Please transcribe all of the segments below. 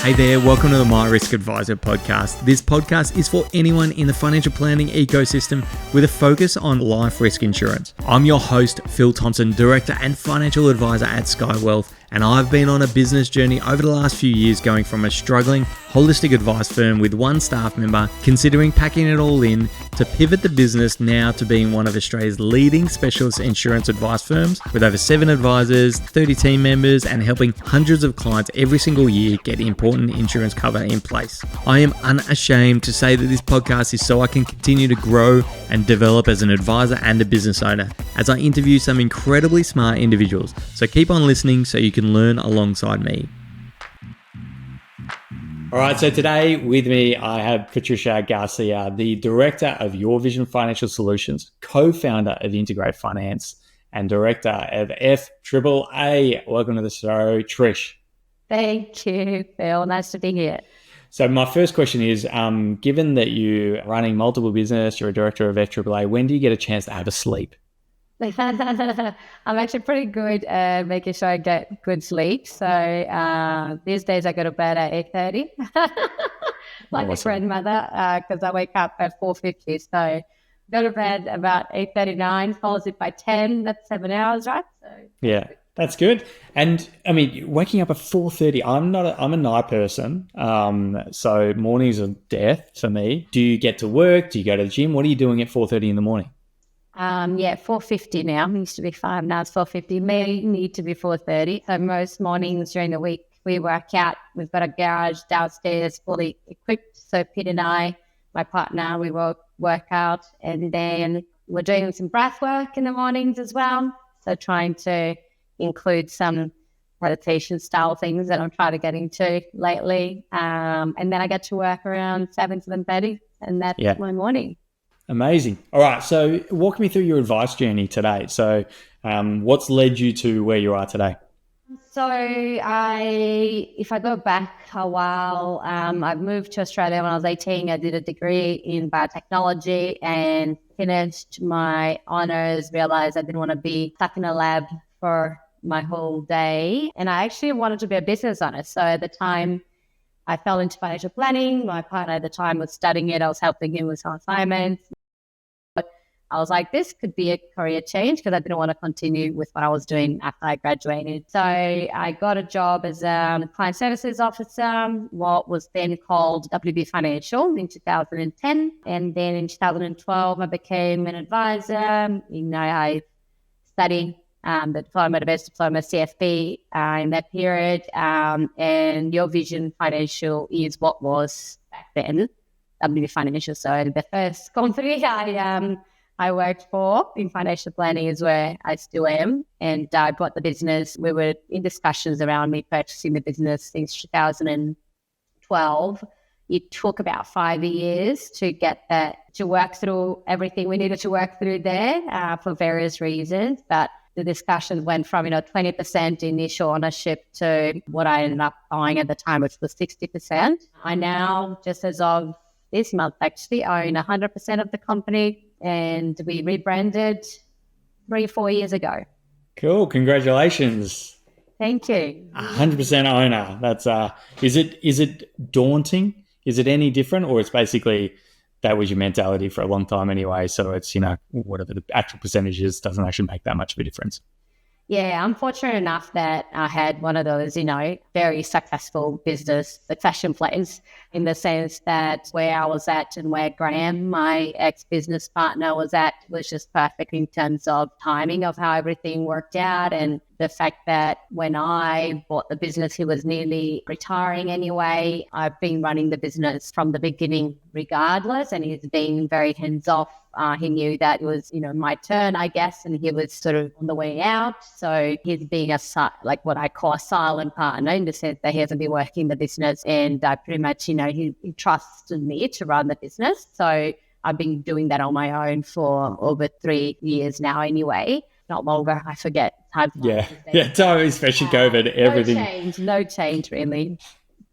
Hey there, welcome to the My Risk Advisor podcast. This podcast is for anyone in the financial planning ecosystem with a focus on life risk insurance. I'm your host, Phil Thompson, Director and Financial Advisor at Sky Wealth, and I've been on a business journey over the last few years going from a struggling holistic advice firm with one staff member, considering packing it all in, to pivot the business now to being one of Australia's leading specialist insurance advice firms with over 7 advisors, 30 team members, and helping hundreds of clients every single year get important insurance cover in place. I am unashamed to say that this podcast is so I can continue to grow and develop as an advisor and a business owner as I interview some incredibly smart individuals. So keep on listening so you can learn alongside me. All right, so today with me, I have Patricia Garcia, the Director of Your Vision Financial Solutions, co-founder of Integrate Finance, and Director of FAAA. Welcome to the show, Trish. Thank you, Phil. Nice to be here. So my first question is, given that you're running multiple business, you're a Director of FAAA, when do you get a chance to have a sleep? I'm actually pretty good at making sure I get good sleep. So these days I go to bed at 8:30, like awesome. A grandmother, because I wake up at 4:50. So go to bed about 8:39, fall asleep by 10. That's 7 hours, right? So yeah, that's good. And I mean, waking up at 4:30. I'm a night person, so mornings are death for me. Do you get to work? Do you go to the gym? What are you doing at 4:30 in the morning? 4:50 now. It used to be 5, now it's 4:50. May need to be 4:30. So most mornings during the week, we work out. We've got a garage downstairs fully equipped. So Pete and I, my partner, we will work out. And then we're doing some breath work in the mornings as well. So trying to include some meditation style things that I'm trying to get into lately. And then I get to work around 7:30, and that's my morning. Amazing. All right. So walk me through your advice journey today. So what's led you to where you are today? So if I go back a while, I moved to Australia when I was 18. I did a degree in biotechnology and finished my honours, realised I didn't want to be stuck in a lab for my whole day. And I actually wanted to be a business owner. So at the time, I fell into financial planning. My partner at the time was studying it. I was helping him with some assignments. I was like, this could be a career change because I didn't want to continue with what I was doing after I graduated. So I got a job as a client services officer, what was then called WB Financial in 2010. And then in 2012, I became an advisor. I studied the diploma, the best diploma, CFP in that period. And Your Vision Financial is what was back then, WB Financial. So the first company I worked for in financial planning is where I still am. And I bought the business. We were in discussions around me purchasing the business since 2012. It took about 5 years to get that, to work through everything we needed to work through there for various reasons. But the discussion went from, 20% initial ownership to what I ended up buying at the time, which was 60%. I now, just as of this month, actually own 100% of the company. And we rebranded 3-4 years ago. Cool. Congratulations. Thank you. 100% owner. That's is it daunting? Is it any different, or it's basically that was your mentality for a long time anyway? So it's, whatever the actual percentage is doesn't actually make that much of a difference. Yeah, I'm fortunate enough that I had one of those, very successful business succession plans, in the sense that where I was at and where Graham, my ex-business partner, was at was just perfect in terms of timing of how everything worked out. And the fact that when I bought the business, he was nearly retiring anyway. I've been running the business from the beginning regardless, and he's been very hands-off. He knew that it was, my turn, I guess, and he was sort of on the way out. So he's being like what I call a silent partner, in the sense that he hasn't been working the business, and pretty much, he trusted me to run the business. So I've been doing that on my own for over 3 years now anyway. Not longer, I forget. Yeah, totally, especially COVID, everything. No change really.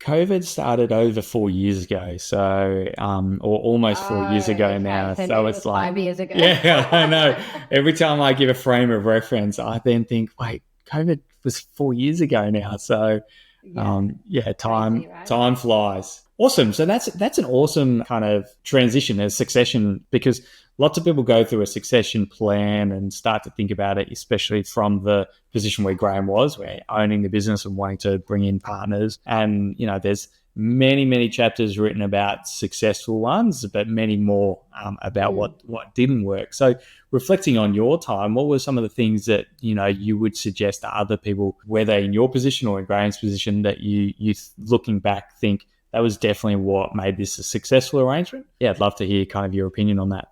COVID started over 4 years ago, so or almost 4 years ago now. So it's like 5 years ago. Yeah, I know. Every time I give a frame of reference, I then think, wait, COVID was 4 years ago now. So Time Crazy, right? time flies. Awesome. So that's an awesome kind of transition, a succession, because lots of people go through a succession plan and start to think about it, especially from the position where Graham was, where owning the business and wanting to bring in partners. And, there's many chapters written about successful ones, but many more about what didn't work. So reflecting on your time, what were some of the things that, you would suggest to other people, whether in your position or in Graham's position, that you looking back think that was definitely what made this a successful arrangement? Yeah, I'd love to hear kind of your opinion on that.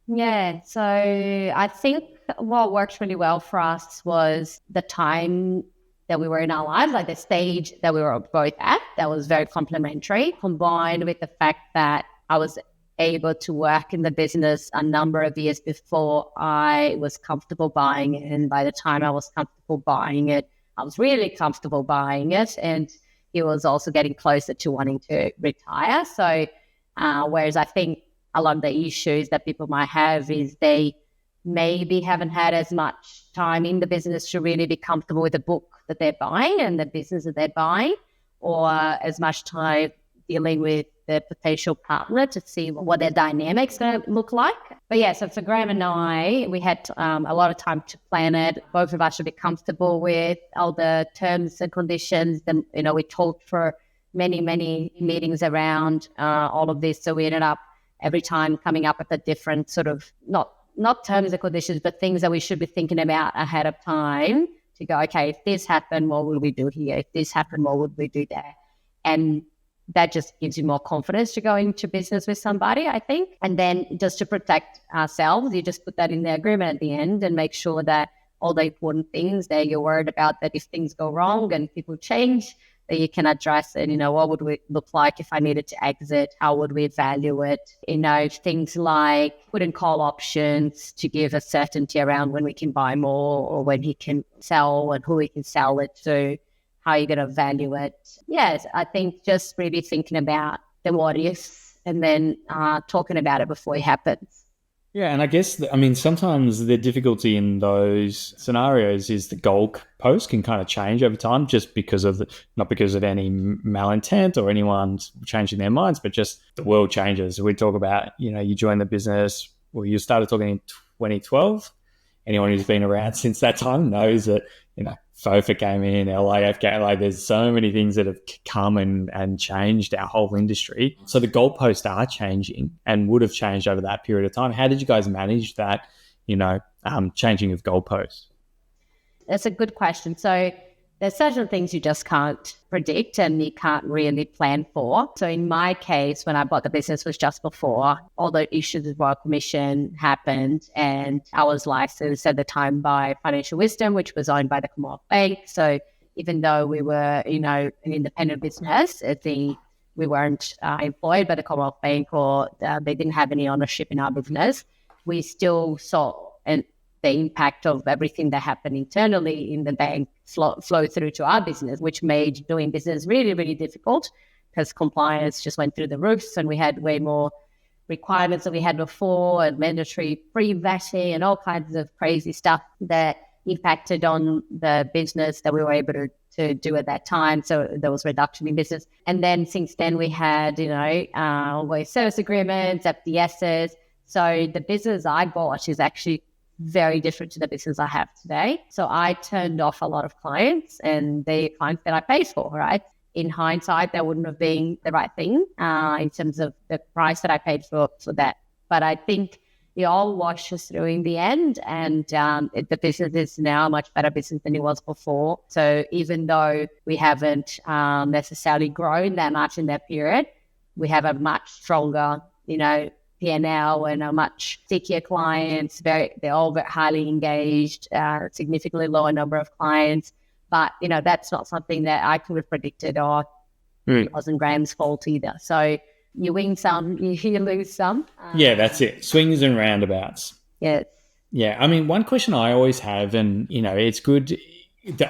Yeah, so I think what worked really well for us was the time that we were in our lives, like the stage that we were both at, that was very complementary, combined with the fact that I was able to work in the business a number of years before I was comfortable buying it. And by the time I was comfortable buying it, I was really comfortable buying it. And he was also getting closer to wanting to retire. So whereas I think a lot of the issues that people might have is they maybe haven't had as much time in the business to really be comfortable with the book that they're buying and the business that they're buying, or as much time dealing with the potential partner to see what their dynamics going to look like. But yeah, so for Graham and I, we had a lot of time to plan it. Both of us should be comfortable with all the terms and conditions. Then, we talked for many meetings around all of this. So we ended up every time coming up with a different sort of, not terms and conditions, but things that we should be thinking about ahead of time to go, okay, if this happened, what will we do here? If this happened, what would we do there? And that just gives you more confidence to go into business with somebody, I think. And then just to protect ourselves, you just put that in the agreement at the end and make sure that all the important things that you're worried about, that if things go wrong and people change, that you can address it. What would we look like if I needed to exit? How would we value it? Things like put in call options to give a certainty around when we can buy more or when he can sell and who he can sell it to, how you're going to value it. Yes, I think just really thinking about the what ifs and then talking about it before it happens. Yeah, and I guess, sometimes the difficulty in those scenarios is the goalpost can kind of change over time just because of, not because of any malintent or anyone's changing their minds, but just the world changes. We talk about, you joined the business, you started talking in 2012. Anyone who's been around since that time knows that, FOFA came in, LAF came, there's so many things that have come and changed our whole industry. So the goalposts are changing and would have changed over that period of time. How did you guys manage that, changing of goalposts? That's a good question. So there's certain things you just can't predict and you can't really plan for. So in my case, when I bought the business was just before all the issues with Royal Commission happened, and I was licensed at the time by Financial Wisdom, which was owned by the Commonwealth Bank. So even though we were, an independent business, we weren't employed by the Commonwealth Bank or they didn't have any ownership in our business, we still saw the impact of everything that happened internally in the bank flow through to our business, which made doing business really, really difficult because compliance just went through the roofs and we had way more requirements than we had before and mandatory pre-vetting and all kinds of crazy stuff that impacted on the business that we were able to do at that time. So there was reduction in business. And then since then we had, always service agreements, FDSs. So the business I bought is actually very different to the business I have today. So I turned off a lot of clients and the clients that I paid for, right? In hindsight, that wouldn't have been the right thing in terms of the price that I paid for that. But I think it all washes through in the end, and the business is now a much better business than it was before. So even though we haven't necessarily grown that much in that period, we have a much stronger, P&L and a much stickier clients. They're all very highly engaged, significantly lower number of clients. But, that's not something that I could have predicted, or it wasn't Graham's fault either. So you win some, you lose some. Yeah, that's it. Swings and roundabouts. Yes. Yeah. One question I always have, and, it's good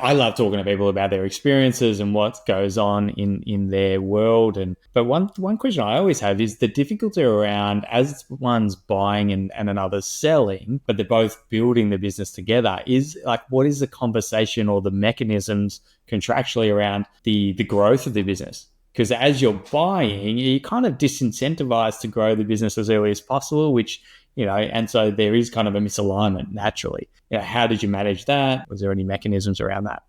I love talking to people about their experiences and what goes on in their world. But one question I always have is the difficulty around, as one's buying and another's selling, but they're both building the business together, is like, what is the conversation or the mechanisms contractually around the growth of the business? Because as you're buying, you're kind of disincentivized to grow the business as early as possible, which, and so there is kind of a misalignment naturally. How did you manage that? Was there any mechanisms around that?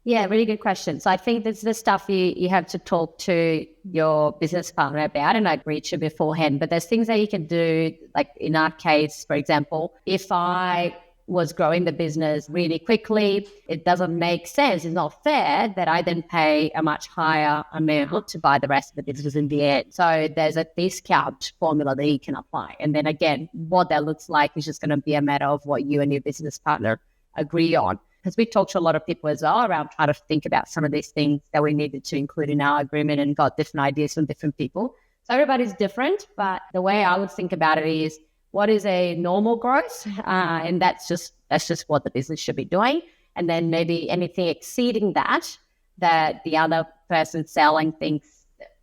Yeah, really good question. So I think this is the stuff you have to talk to your business partner about, and I agreed to beforehand. But there's things that you can do, like in our case, for example, if I was growing the business really quickly, it doesn't make sense. It's not fair that I then pay a much higher amount to buy the rest of the business in the end. So there's a discount formula that you can apply. And then again, what that looks like is just going to be a matter of what you and your business partner agree on. Because we talked to a lot of people as well around trying to think about some of these things that we needed to include in our agreement, and got different ideas from different people. So everybody's different, but the way I would think about it is, what is a normal growth? And that's just what the business should be doing. And then maybe anything exceeding that the other person selling thinks,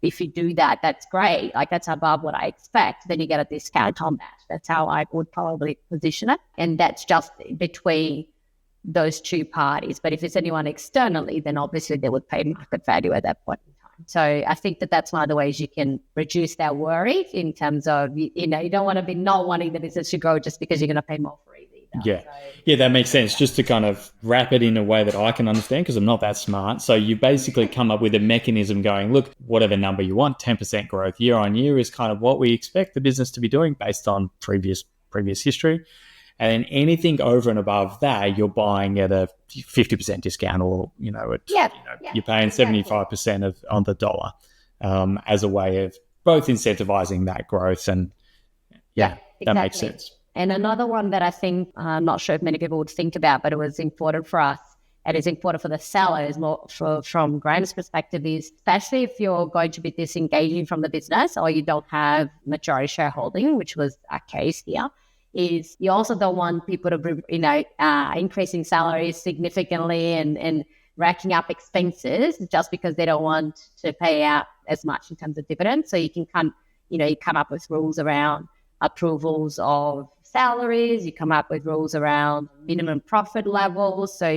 if you do that, that's great. Like, that's above what I expect. Then you get a discount on that. That's how I would probably position it. And that's just between those two parties. But if it's anyone externally, then obviously they would pay market value at that point in time. So I think that's one of the ways you can reduce that worry, in terms of, you don't want to be not wanting the business to grow just because you're going to pay more for it either. Yeah. Yeah, that makes sense. Just to kind of wrap it in a way that I can understand, because I'm not that smart. So you basically come up with a mechanism going, look, whatever number you want, 10% growth year on year is kind of what we expect the business to be doing based on previous history. And then anything over and above that, you're buying at a 50% discount, or, you're paying 75% on the dollar, as a way of both incentivizing that growth. And that makes sense. And another one that I think, I'm not sure if many people would think about, but it was important for us, and it's important for the sellers, more from Graham's perspective, is especially if you're going to be disengaging from the business, or you don't have majority shareholding, which was our case here, is you also don't want people to be, increasing salaries significantly and racking up expenses just because they don't want to pay out as much in terms of dividends. So you can you come up with rules around approvals of salaries, you come up with rules around minimum profit levels. So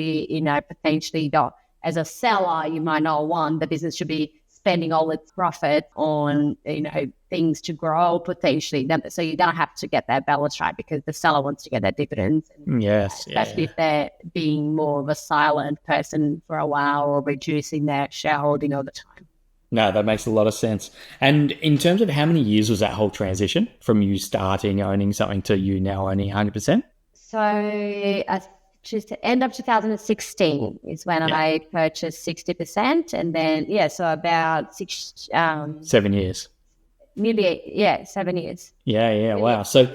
potentially don't, as a seller, you might not want the business should be spending all its profit on, things to grow potentially. So you don't have to get that balance right, because the seller wants to get their dividends. Yes. Especially if they're being more of a silent person for a while, or reducing their shareholding over time. No, that makes a lot of sense. And in terms of how many years was that whole transition from you starting owning something to you now owning 100%? So just the end of 2016 is when I purchased 60%, and then so about 7 years. Nearly 7 years. Yeah. Wow. So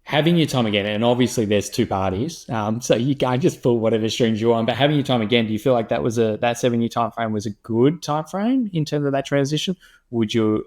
having your time again, and obviously there's two parties, so you can't just pull whatever strings you want. But having your time again, do you feel like that 7 year time frame was a good time frame in terms of that transition? Would you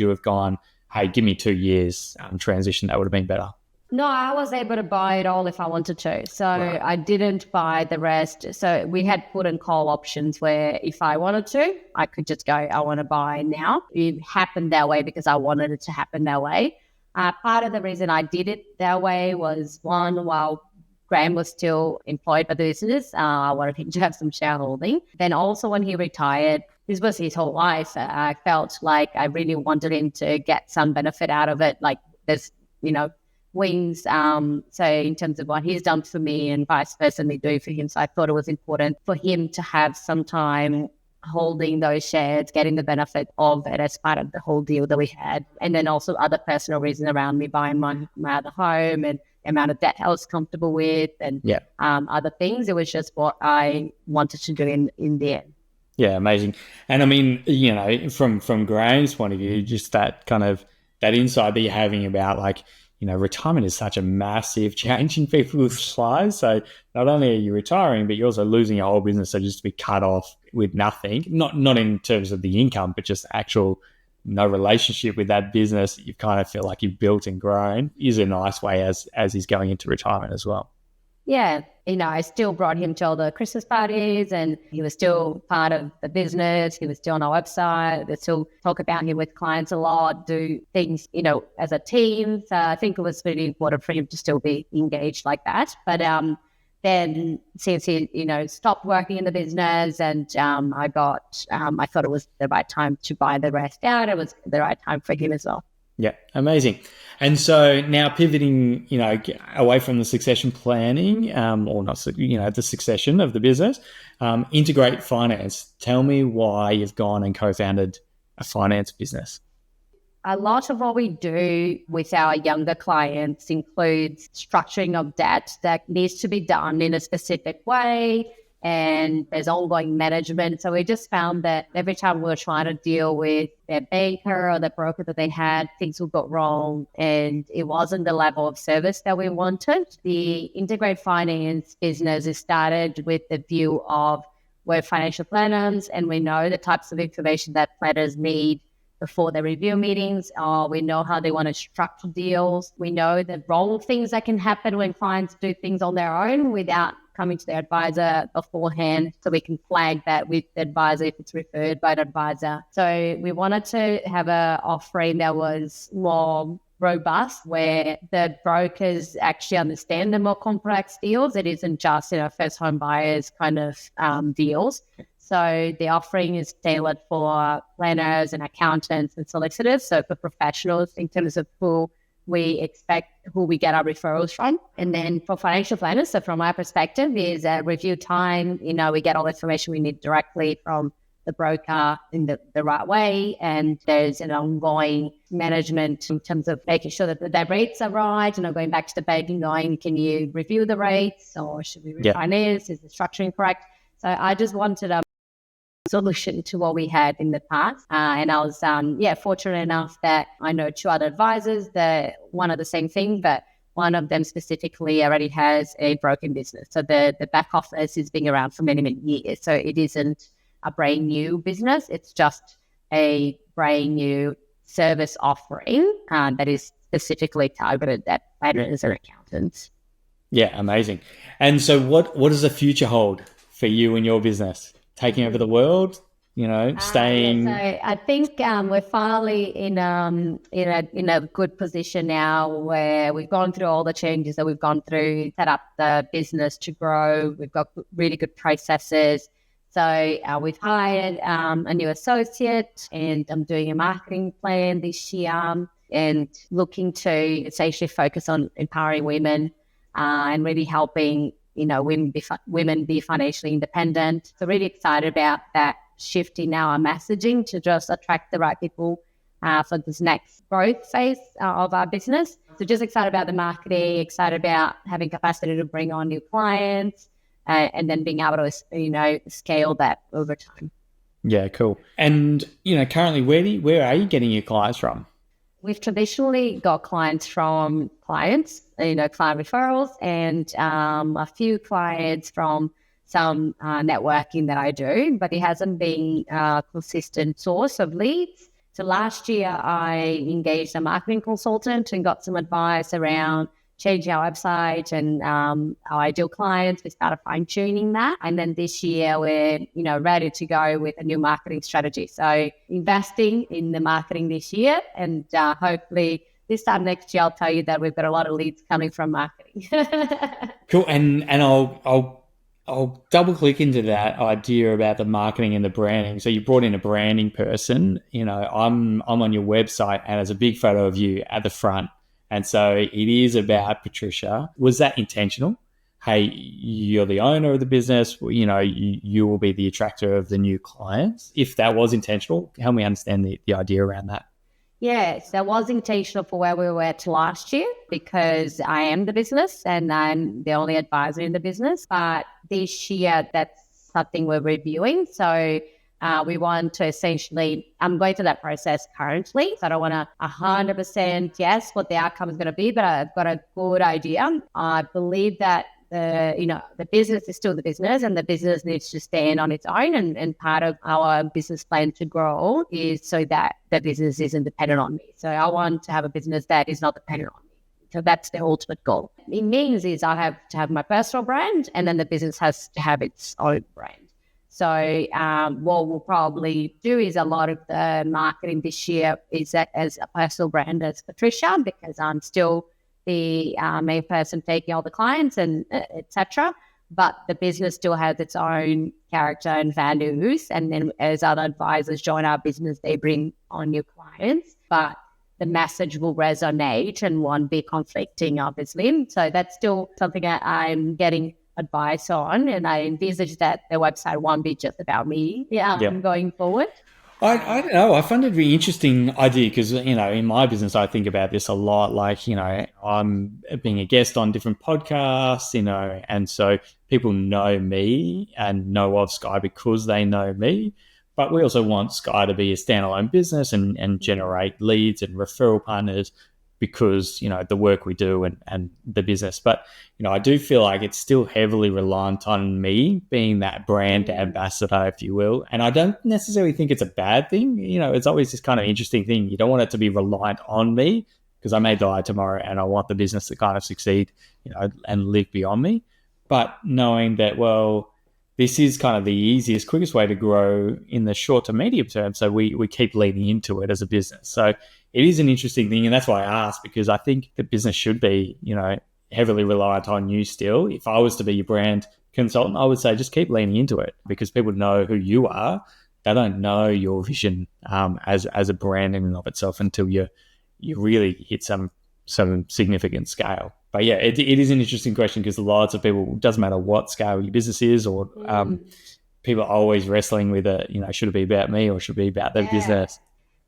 have gone, hey, give me 2 years transition? That would have been better. No, I was able to buy it all if I wanted to. So right. I didn't buy the rest. So we had put and call options where if I wanted to, I could just go, I want to buy now. It happened that way because I wanted it to happen that way. Part of the reason I did it that way was, one, while Graham was still employed by the business, I wanted him to have some shareholding. Then also when he retired, this was his whole life. I felt like I really wanted him to get some benefit out of it. Like there's, wings. So in terms of what he's done for me and vice versa me do for him. So I thought it was important for him to have some time holding those shares, getting the benefit of it as part of the whole deal that we had. And then also other personal reasons around me buying my other home and the amount of debt I was comfortable with and other things. It was just what I wanted to do in the end. Yeah, amazing. And I mean, from Graham's point of view, just that kind of that insight that you're having about like, retirement is such a massive change in people's lives. So not only are you retiring, but you're also losing your whole business. So just to be cut off with nothing, not in terms of the income, but just actual no relationship with that business that you kind of feel like you've built and grown, is a nice way as he's going into retirement as well. Yeah, I still brought him to all the Christmas parties, and he was still part of the business. He was still on our website. They still talk about him with clients a lot, do things, as a team. So I think it was really important for him to still be engaged like that. But then since he, stopped working in the business, and I thought it was the right time to buy the rest out. It was the right time for him as well. Yeah, amazing. And so now pivoting, away from the succession planning, or not, the succession of the business, integrate finance. Tell me why you've gone and co-founded a finance business. A lot of what we do with our younger clients includes structuring of debt that needs to be done in a specific way, and there's ongoing management. So we just found that every time we were trying to deal with their banker or the broker that they had, things would go wrong, and it wasn't the level of service that we wanted. The integrate finance business is started with the view of we're financial planners, and we know the types of information that planners need before the review meetings, or we know how they want to structure deals. We know the wrong things that can happen when clients do things on their own without coming to their advisor beforehand, so we can flag that with the advisor if it's referred by an advisor. So we wanted to have an offering that was more robust, where the brokers actually understand the more complex deals. It isn't just, first home buyers kind of deals. So the offering is tailored for planners and accountants and solicitors, so for professionals in terms of who we get our referrals from. And then for financial planners, so from our perspective, is review time. We get all the information we need directly from the broker in the right way. And there's an ongoing management in terms of making sure that the rates are right, going back to the bank and going, can you review the rates, or should we refinance? Is the structuring correct? So I just wanted a solution to what we had in the past. And I was, fortunate enough that I know two other advisors that one of the same thing, but one of them specifically already has a broken business. So the back office has been around for many, many years. So it isn't a brand new business. It's just a brand new service offering that is specifically targeted at planners and accountants. Yeah, amazing. And so what does the future hold for you and your business? Taking over the world, staying. So I think we're finally in a good position now, where we've gone through all the changes that we've gone through, set up the business to grow. We've got really good processes. So we've hired a new associate, and I'm doing a marketing plan this year, and looking to essentially focus on empowering women and really helping women be financially independent. So really excited about that shift in our messaging to just attract the right people for this next growth phase of our business. So just excited about the marketing, excited about having capacity to bring on new clients, and then being able to, scale that over time. Yeah, cool. And, currently, where are you getting your clients from? We've traditionally got clients from clients, client referrals, and a few clients from some networking that I do, but it hasn't been a consistent source of leads. So last year I engaged a marketing consultant and got some advice around changing our website and our ideal clients. We started fine-tuning that. And then this year we're, ready to go with a new marketing strategy. So investing in the marketing this year, and hopefully this time next year, I'll tell you that we've got a lot of leads coming from marketing. Cool. And I'll double click into that idea about the marketing and the branding. So you brought in a branding person. I'm on your website, and there's a big photo of you at the front. And so it is about Patricia. Was that intentional? Hey, you're the owner of the business. You will be the attractor of the new clients. If that was intentional, help me understand the idea around that. Yes, that was intentional for where we were at last year, because I am the business and I'm the only advisor in the business. But this year, that's something we're reviewing. So we want to essentially, I'm going through that process currently. So I don't want to 100% guess what the outcome is going to be, but I've got a good idea. I believe that the business is still the business, and the business needs to stand on its own. And part of our business plan to grow is so that the business isn't dependent on me. So I want to have a business that is not dependent on me in So that's the ultimate goal. It means is I have to have my personal brand, and then the business has to have its own brand. So what we'll probably do is a lot of the marketing this year is that as a personal brand as Patricia, because I'm still the main person taking all the clients and etc. But the business still has its own character and values. And then as other advisors join our business, they bring on new clients. But the message will resonate and won't be conflicting, obviously. So that's still something that I'm getting advice on, and I envisage that the website won't be just about me going forward. I don't know. I find it a really interesting idea because, in my business, I think about this a lot. Like, I'm being a guest on different podcasts, and so people know me and know of Sky because they know me. But we also want Sky to be a standalone business and generate leads and referral partners because, the work we do and the business. But, I do feel like it's still heavily reliant on me being that brand ambassador, if you will. And I don't necessarily think it's a bad thing. It's always this kind of interesting thing. You don't want it to be reliant on me because I may die tomorrow and I want the business to kind of succeed, and live beyond me. But knowing that, well, this is kind of the easiest, quickest way to grow in the short to medium term. So we keep leaning into it as a business. So it is an interesting thing. And that's why I asked, because I think the business should be, heavily reliant on you still. If I was to be your brand consultant, I would say just keep leaning into it because people know who you are. They don't know your vision as a brand in and of itself until you really hit some significant scale. But yeah, it is an interesting question because lots of people, it doesn't matter what scale your business is, or people are always wrestling with it, should it be about me or should it be about their business?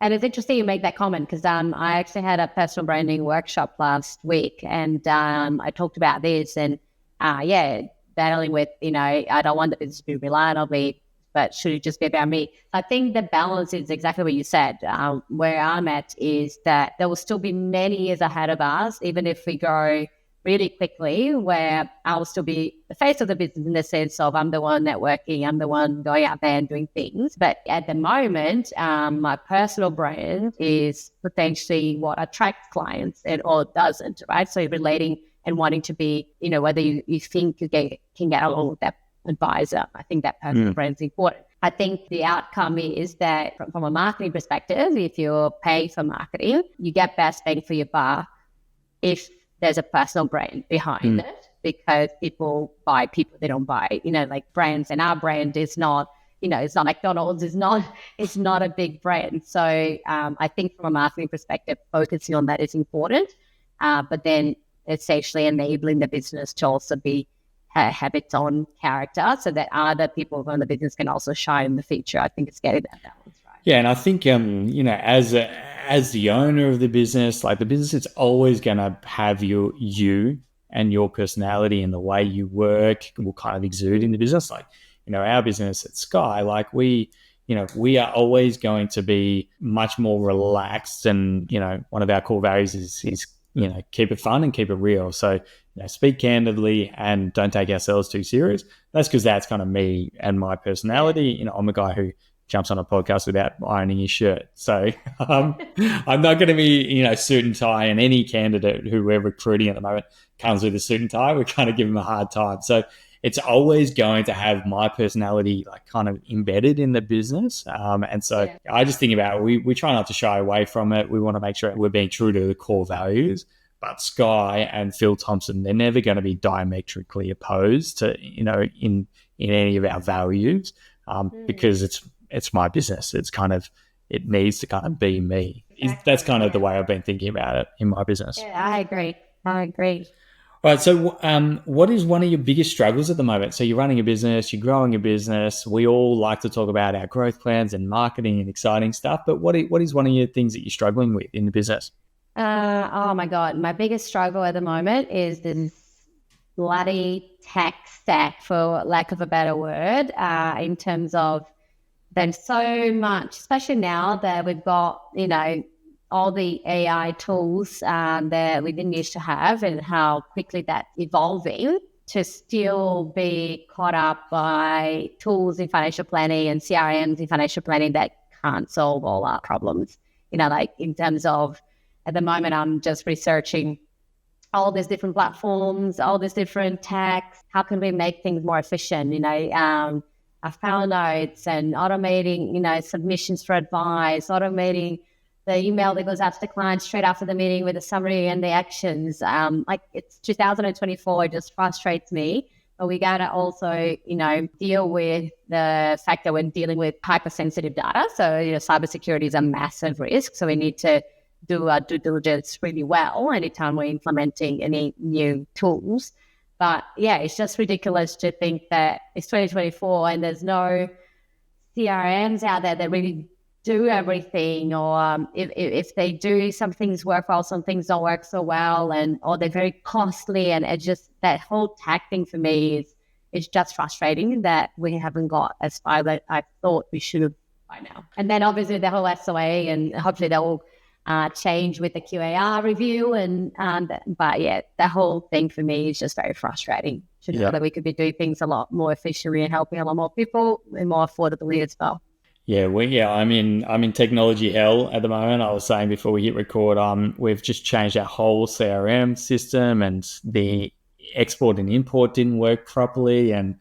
And it's interesting you make that comment because I actually had a personal branding workshop last week, and I talked about this and battling with, I don't want the business to be reliant on me, but should it just be about me? I think the balance is exactly what you said. Where I'm at is that there will still be many years ahead of us, even if we grow really quickly, where I'll still be the face of the business in the sense of I'm the one networking, I'm the one going out there and doing things. But at the moment, my personal brand is potentially what attracts clients or doesn't, right? So relating and wanting to be, whether you think you can get along with that advisor. I think that personal brand is important. I think the outcome is that from a marketing perspective, if you're paying for marketing, you get best bang for your buck if there's a personal brand behind it, because people buy people they don't buy, like brands. And our brand is not, it's not McDonald's, it's not a big brand. So I think from a marketing perspective, focusing on that is important. But then essentially enabling the business to also have its own character so that other people from the business can also shine in the future. I think it's getting that balance right. Yeah, and I think as the owner of the business, like the business, it's always going to have you and your personality and the way you work will kind of exude in the business. Like, our business at Sky, like we are always going to be much more relaxed, and one of our core values is keep it fun and keep it real. So speak candidly and don't take ourselves too serious. That's because that's kind of me and my personality. I'm a guy who jumps on a podcast without ironing his shirt. So I'm not going to be, suit and tie, and any candidate who we're recruiting at the moment comes with a suit and tie. We kind of give them a hard time. So it's always going to have my personality like kind of embedded in the business. And so I just think about it. We try not to shy away from it. We want to make sure we're being true to the core values. But Sky and Phil Thompson, they're never going to be diametrically opposed to, in any of our values, because it's my business. It's kind of, it needs to kind of be me. That's kind of the way I've been thinking about it in my business. Yeah, I agree. All right. So what is one of your biggest struggles at the moment? So you're running a business, you're growing a business. We all like to talk about our growth plans and marketing and exciting stuff. But what is one of your things that you're struggling with in the business? Oh my God. My biggest struggle at the moment is this bloody tech stack, for lack of a better word, in terms of there's so much, especially now that we've got, all the AI tools that we didn't used to have, and how quickly that's evolving, to still be caught up by tools in financial planning and CRMs in financial planning that can't solve all our problems. Like in terms of, at the moment, I'm just researching all these different platforms, all these different tags. How can we make things more efficient? I found notes and automating, submissions for advice, automating the email that goes out to the client straight after the meeting with the summary and the actions. It's 2024, it just frustrates me. But we got to also, deal with the fact that we're dealing with hypersensitive data. So, cybersecurity is a massive risk. So we need to do our due diligence really well anytime we're implementing any new tools. But yeah, it's just ridiculous to think that it's 2024 and there's no CRMs out there that really do everything, or if they do, some things work well, some things don't work so well, or they're very costly, and it just, that whole tag thing for me is just frustrating that we haven't got as far as I thought we should have by now. And then obviously the whole SOA, and hopefully that will change with the QAR review, but yeah, the whole thing for me is just very frustrating to know that we could be doing things a lot more efficiently and helping a lot more people and more affordably as well. Yeah, I'm in technology hell at the moment. I was saying before we hit record, we've just changed our whole CRM system, and the export and import didn't work properly, and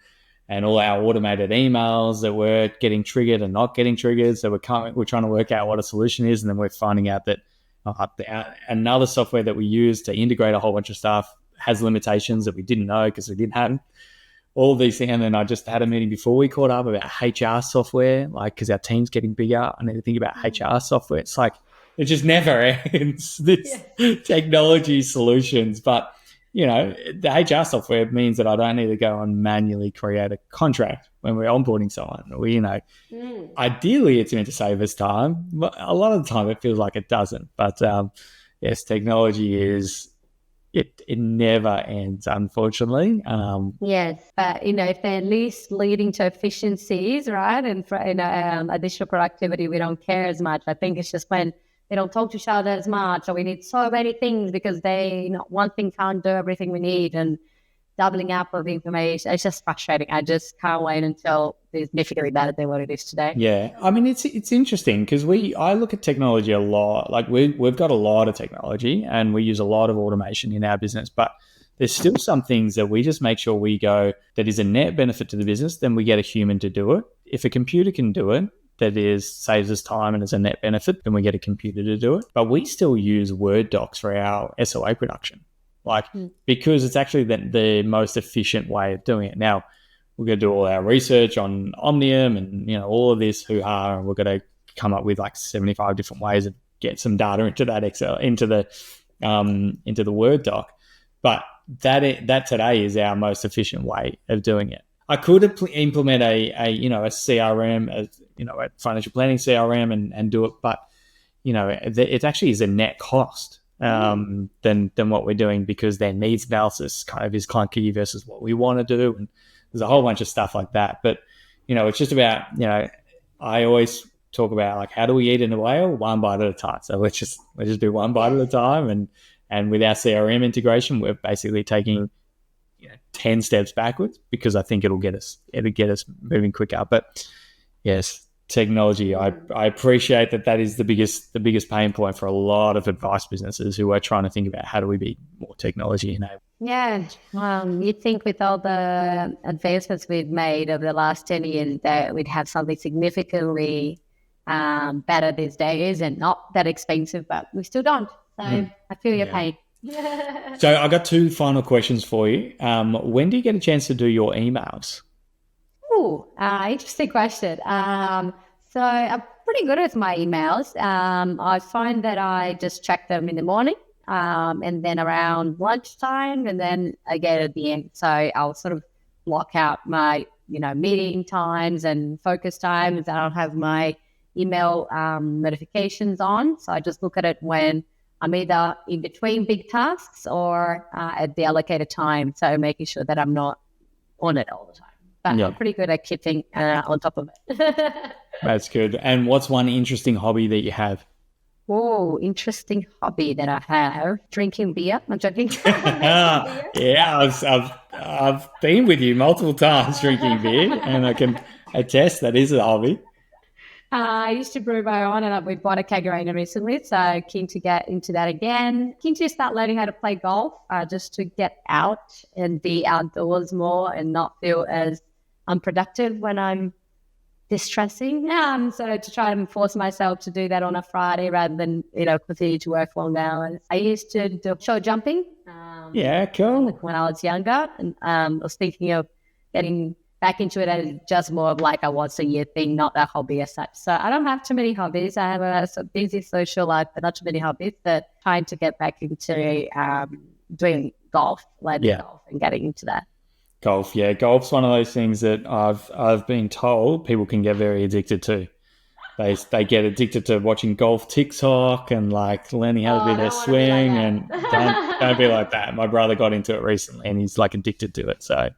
all our automated emails that were getting triggered and not getting triggered. So we're trying to work out what a solution is, and then we're finding out that another software that we use to integrate a whole bunch of stuff has limitations that we didn't know because we didn't have all these things. And then I just had a meeting before we caught up about HR software, because our team's getting bigger. I need to think about HR software. It's like, it just never ends, this technology solutions. But, the HR software means that I don't need to go and manually create a contract when we're onboarding someone. Ideally it's meant to save us time, but a lot of the time it feels like it doesn't. But yes, technology is, it never ends, unfortunately. Yes, but if they're at least leading to efficiencies, right, and additional productivity, we don't care as much. I think it's just when they don't talk to each other as much, or we need so many things because one thing can't do everything we need, and doubling up of information. It's just frustrating. I just can't wait until it's significantly better than what it is today. Yeah, I mean, it's interesting because I look at technology a lot. Like we've got a lot of technology and we use a lot of automation in our business, but there's still some things that we just make sure we go that is a net benefit to the business. Then we get a human to do it. If a computer can do it, saves us time and is a net benefit, then we get a computer to do it. But we still use Word docs for our SOA production. Because it's actually the most efficient way of doing it. Now, we're going to do all our research on Omnium and, all of this hoo-ha, and we're going to come up with 75 different ways to get some data into that Excel, into the Word doc. But that today is our most efficient way of doing it. I could implement a CRM, a financial planning CRM and do it, but, it actually is a net cost. Than what we're doing, because their needs analysis kind of is clunky versus what we want to do, and there's a whole bunch of stuff like that. But it's just about I always talk about how do we eat in a whale, one bite at a time. So let's just do one bite at a time, and with our CRM integration, we're basically taking 10 steps backwards, because I think it'll get us moving quicker. But yes, technology, I appreciate that is the biggest pain point for a lot of advice businesses who are trying to think about how do we be more technology enabled. Yeah, you'd think with all the advancements we've made over the last 10 years that we'd have something significantly better these days and not that expensive, but we still don't. So I feel your pain. So I got two final questions for you. When do you get a chance to do your emails? Interesting question. So I'm pretty good with my emails. I find that I just check them in the morning, and then around lunchtime, and then again at the end. So I'll sort of block out my, meeting times and focus times. I don't have my email notifications on. So I just look at it when I'm either in between big tasks or at the allocated time. So making sure that I'm not on it all the time. But I'm pretty good at keeping on top of it. That's good. And what's one interesting hobby that you have? Oh, interesting hobby that I have. Drinking beer. I'm joking. Yeah, I've been with you multiple times drinking beer, and I can attest that is a hobby. I used to brew my own, and we bought a kegerator recently, so keen to get into that again. Keen to start learning how to play golf, just to get out and be outdoors more and not feel as unproductive when I'm distressing. So to try and force myself to do that on a Friday rather than, continue to work long hours. I used to do show jumping. Yeah, cool. When I was younger, and I was thinking of getting back into it as just more of like a once a year thing, not a hobby as such. So I don't have too many hobbies. I have a busy social life, but not too many hobbies. But trying to get back into doing golf, learning golf, and getting into that. Golf, yeah. Golf's one of those things that I've been told people can get very addicted to. They get addicted to watching golf TikTok and like learning how to do their swing, and don't be like that. My brother got into it recently and he's like addicted to it. So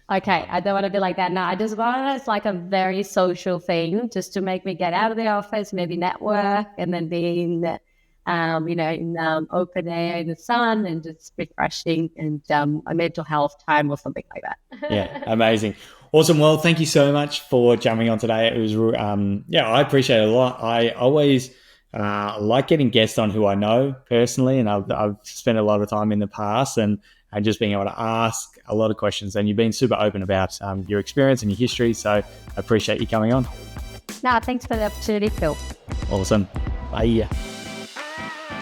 okay, I don't want to be like that. No, I just want it as like a very social thing, just to make me get out of the office, maybe network, and then be in the, in open air in the sun and just refreshing, and a mental health time or something like that. Yeah, amazing. Awesome. Well, thank you so much for jumping on today. It was, I appreciate it a lot. I always like getting guests on who I know personally, and I've spent a lot of time in the past and just being able to ask a lot of questions. And you've been super open about your experience and your history, so I appreciate you coming on. No, thanks for the opportunity, Phil. Awesome. Bye.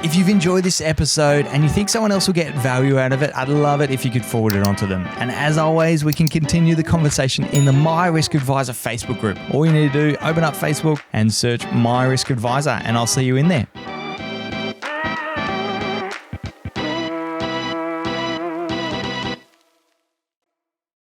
If you've enjoyed this episode and you think someone else will get value out of it, I'd love it if you could forward it on to them. And as always, we can continue the conversation in the My Risk Advisor Facebook group. All you need to do, open up Facebook and search My Risk Advisor, and I'll see you in there.